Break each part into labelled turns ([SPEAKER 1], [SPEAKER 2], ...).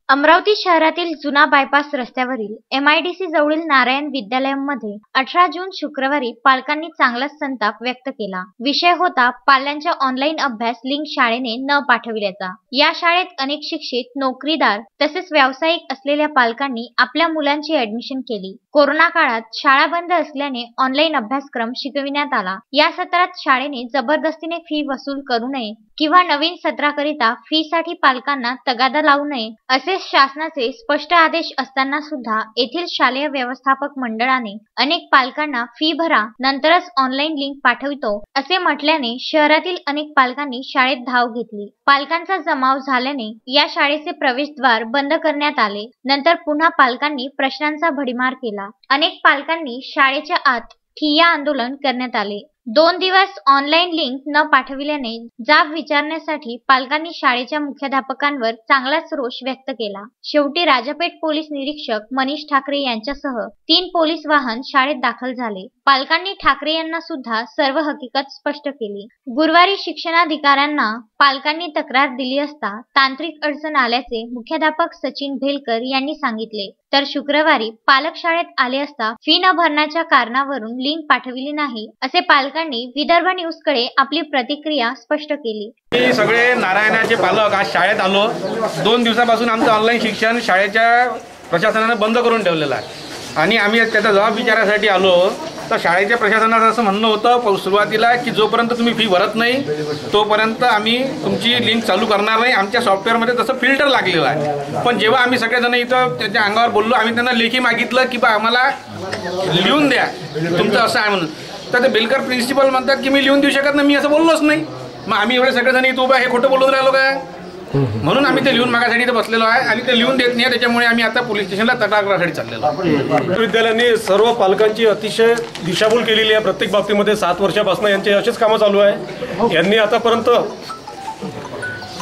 [SPEAKER 1] अमरावती शहरातील जुना बायपास रस्त्यावरील MIDC जवळील नारायण विद्यालयामध्ये 18 जून शुक्रवारी पालकांनी चांगलाच संताप व्यक्त केला। विषय होता पाल्यांच्या ऑनलाईन अभ्यास लिंक शाळेने न पाठविल्याचा। या शाळेत अनेक शिक्षित, नोकरीदार तसेच व्यावसायिक असलेल्या पालकांनी आपल्या मुलांची ऍडमिशन केली। कोरोना काळात शाळा बंद असल्याने ऑनलाईन अभ्यासक्रम शिकविण्यात आला। या सत्रात शाळेने जबरदस्तीने फी वसूल करू नये किंवा नवीन सत्राकरिता फी साठी पालकांना तगादा लावू नये असे शासनाचे स्पष्ट आदेश असताना सुद्धा येथील शालेय व्यवस्थापक मंडळाने अनेक पालकांना फी भरा नंतरच ऑनलाईन लिंक पाठवितो असे म्हटल्याने शहरातील अनेक पालकांनी शाळेत धाव घेतली। पालकांचा जमाव झाल्याने या शाळेचे प्रवेशद्वार बंद करण्यात आले। नंतर पुन्हा पालकांनी प्रश्नांचा भडीमार केला। अनेक पालकांनी शाळेच्या आत ठिय्या आंदोलन करण्यात आले। 2 दिवस ऑनलाईन लिंक न पाठविल्याने जाब विचारण्यासाठी पालकांनी शाळेच्या मुख्याध्यापकांवर चांगलाच रोष व्यक्त केला। शेवटी राजापेठ पोलीस निरीक्षक मनीष ठाकरे यांच्यासह 3 पोलीस वाहन शाळेत दाखल झाले। पालकांनी ठाकरे यांना सुद्धा सर्व हकीकत स्पष्ट केली। गुरुवारी शिक्षणाधिकाऱ्यांना पालकांनी तक्रार दिली असता तांत्रिक अडचण आल्याचे मुख्याध्यापक सचिन भेलकर यांनी सांगितले। तर शुक्रवारी पालक शाळेत आले असता फी न भरण्याच्या कारणावरून लिंक पाठविली नाही असे पालकांनी विदर्भ न्यूजकडे आपली प्रतिक्रिया स्पष्ट केली।
[SPEAKER 2] मी सगळे नारायणाचे पालक आज शाळेत आलो। 2 दिवसापासून आमचं ऑनलाईन शिक्षण शाळेच्या प्रशासनाने बंद करून ठेवलेलं आहे आणि आम्ही त्याचा जबाब विचारासाठी आलो। तर शाळेच्या प्रशासनाचं असं म्हणणं होतं सुरुवातीला की जोपर्यंत तुम्ही फी भरत नाही तोपर्यंत आम्ही तुमची लिंक चालू करणार नाही। आमच्या सॉफ्टवेअरमध्ये तसं फिल्टर लागलेलं आहे। पण जेव्हा आम्ही सगळेजण इथं त्याच्या अंगावर बोललो, आम्ही त्यांना लेखी मागितलं की बा आम्हाला लिहून द्या तुमचं असं आहे म्हणून, तर ते बेलकर प्रिन्सिपल म्हणतात की मी लिहून देऊ शकत नाही, मी असं बोललोच नाही। मग आम्ही एवढे सगळेजण इथं उभे हे खोटं बोलून राहिलो काय? म्हणून आम्ही ते लिहून मागासाठी इथं बसलेलो आहे आणि ते लिहून देत नाही। त्याच्यामुळे आम्ही आता पोलीस स्टेशनला तक्रार करण्यासाठी चाललेलो आहोत।
[SPEAKER 3] विद्यालयाने सर्व पालकांची अतिशय दिशाभूल केलेली आहे। प्रत्येक बाबतीमध्ये 7 वर्षापासून यांचे असेच कामं चालू आहे। यांनी आतापर्यंत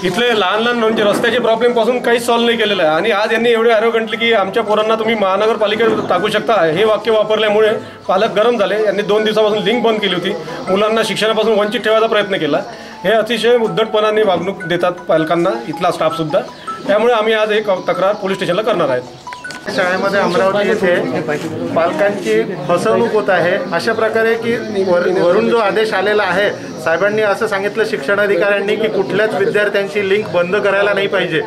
[SPEAKER 3] इथले लहान म्हणजे रस्त्याचे प्रॉब्लेम पासून काहीच सॉल्व्ह नाही केलेलं आहे आणि आज यांनी एवढे ॲरोगंटली की आमच्या पोरांना तुम्ही महानगरपालिकेत टाकू शकता हे वाक्य वापरल्यामुळे पालक गरम झाले। यांनी 2 दिवसापासून लिंक बंद केली होती, मुलांना शिक्षणापासून वंचित ठेवायचा प्रयत्न केला। हे अतिशय उद्धटपणाने वागणूक देतात पालकांना इथला स्टाफसुद्धा। त्यामुळे आम्ही आज एक तक्रार पोलीस स्टेशनला करणार आहेत।
[SPEAKER 4] शाळेमध्ये अमरावती येथे पालकांची फसवणूक होत आहे। अशा प्रकारे की वरून जो आदेश आलेला आहे, साहेबांनी असं सांगितलं शिक्षणाधिकाऱ्यांनी की कुठल्याच विद्यार्थ्यांची लिंक बंद करायला नाही पाहिजे,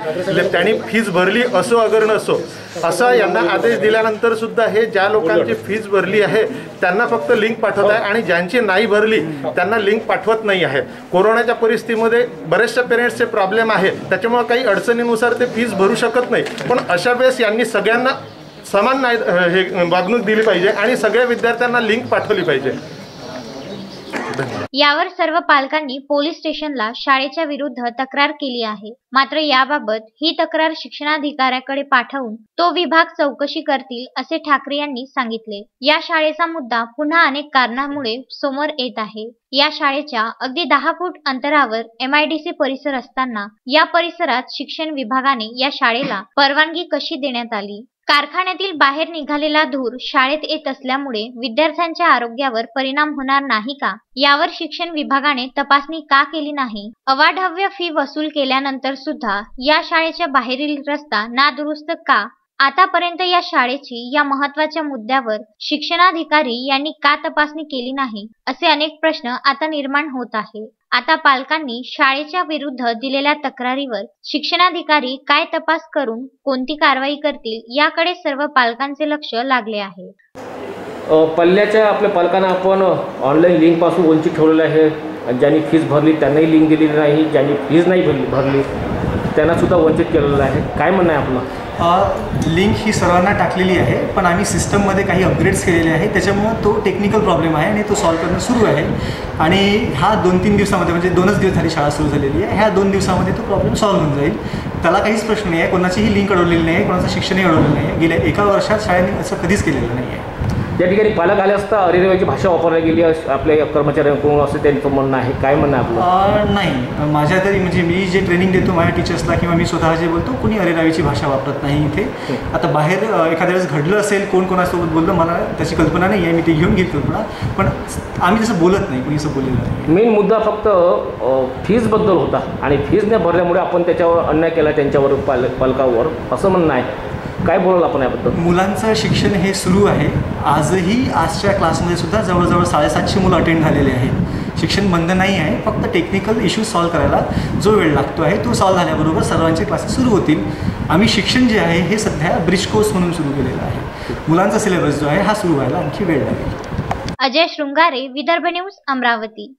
[SPEAKER 4] त्यांनी फीज भरली असो अगर नसो असा यांना आदेश दिल्यानंतर सुद्धा हे ज्या लोकांची फीज भरली आहे त्यांना फक्त लिंक पाठवत आहे आणि ज्यांची नाही भरली त्यांना लिंक पाठवत नाही आहे। कोरोनाच्या परिस्थितीमध्ये बरेचशा पेरेंट्सचे प्रॉब्लेम आहे, त्याच्यामुळे काही अडचणीनुसार ते फीज भरू शकत नाही। पण अशा वेळेस यांनी सगळ्यांना समान हे वागणूक दिली पाहिजे आणि सगळ्या विद्यार्थ्यांना लिंक पाठवली पाहिजे।
[SPEAKER 1] यावर सर्व पालकांनी पोलीस स्टेशनला शाळेच्या विरुद्ध तक्रार केली आहे। मात्र याबाबत ही तक्रार शिक्षणाधिकाऱ्याकडे पाठवून तो विभाग चौकशी करतील असे ठाकरे यांनी सांगितले। या शाळेचा मुद्दा पुन्हा अनेक कारणांमुळे समोर येत आहे। या शाळेच्या अगदी 10 फूट अंतरावर MIDC परिसर असताना या परिसरात शिक्षण विभागाने या शाळेला परवानगी कशी देण्यात आली? कारखान्यातील बाहेर निघालेला धूर शाळेत येत असल्यामुळे विद्यार्थ्यांच्या आरोग्यावर परिणाम होणार नाही का? यावर शिक्षण विभागाने तपासणी का केली नाही? अवाढव्य फी वसूल केल्यानंतर सुद्धा या शाळेच्या बाहेरील रस्ता नादुरुस्त का? आतापर्यंत या शाळेची या महत्त्वाच्या मुद्द्यावर शिक्षणाधिकारी यांनी का तपासणी केली नाही असे अनेक प्रश्न आता निर्माण होत आहे। आता पालकांनी शाळेच्या विरुद्ध दिलेल्या तक्रारीवर शिक्षणाधिकारी काय तपास करून कोणती कारवाई करतील याकडे सर्व पालकांचे लक्ष लागले आहे।
[SPEAKER 5] पल्ल्याच्या आपल्या पालकांना आपण ऑनलाईन लिंक पासून वंचित ठेवलेलं आहे। ज्यांनी फीस भरली त्यांनाही लिंक दिलेली नाही, ज्यांनी फीस नाही भरली त्यांना सुद्धा वंचित केलेलं आहे। काय म्हणणं आहे आपलं?
[SPEAKER 6] लिंक ही सर्वांना टाकलेली आहे, पण आम्ही सिस्टममध्ये काही अपग्रेड्स केलेले आहे, त्याच्यामुळे तो टेक्निकल प्रॉब्लेम आहे आणि तो सॉल्व्ह करणं सुरू आहे। आणि ह्या 2-3 दिवसामध्ये म्हणजे 2च दिवस झाली शाळा सुरू झालेली आहे, ह्या 2 दिवसामध्ये तो प्रॉब्लेम सॉल्व्ह होऊन जाईल। त्याला काहीच प्रश्न नाही आहे, कोणाचीही लिंक अडवलेली नाही आहे, कोणाचं शिक्षणही अडवलेलं नाही आहे। गेल्या 1 वर्षात शाळेने असं कधीच केलेलं नाही आहे।
[SPEAKER 5] त्या ठिकाणी पालक आले असता अरेरेवाची भाषा वापरली गेली आपल्या कर्मचाऱ्यांकडून असं त्यांचं म्हणणं आहे. काय म्हणणं आहे आपलं?
[SPEAKER 6] नाही, माझ्या तरी म्हणजे मी जे ट्रेनिंग देतो माझ्या टीचर्सला किंवा मी स्वतः जे बोलतो कोणी अरेरावीची भाषा वापरत नाही इथे. आता बाहेर एखाद्या वेळेस घडलं असेल, कोण कोणासोबत बोललं मला त्याची कल्पना नाही आहे, मी ते घेऊन घेतो कल्पना, पण आम्ही तसं बोलत नाही, कोणी असं बोललेलं नाही.
[SPEAKER 5] मेन मुद्दा फक्त फीजबद्दल होता आणि फीज न भरल्यामुळे आपण त्याच्यावर अन्याय केला त्यांच्यावर, पालकावर, असं म्हणणं आहे. काय बोलाल आपण याबद्दल?
[SPEAKER 6] मुलांचं शिक्षण हे सुरू आहे. आजच्या क्लासमध्ये सुद्धा जवळजवळ 750 मुलं अटेंड झालेले आहेत. शिक्षण बंद नाही आहे, फक्त टेक्निकल इश्यूज सॉल्व्ह करायला जो वेळ लागतो आहे तो सॉल्व्ह झाल्याबरोबर सर्वांचे क्लासेस सुरू होतील. आम्ही शिक्षण जे आहे हे सध्या ब्रिज कोर्स म्हणून सुरू केलेलं आहे. मुलांचा सिलेबस जो आहे हा सुरू व्हायला आणखी वेळ लागेल.
[SPEAKER 1] अजय शृंगारे, विदर्भ न्यूज, अमरावती.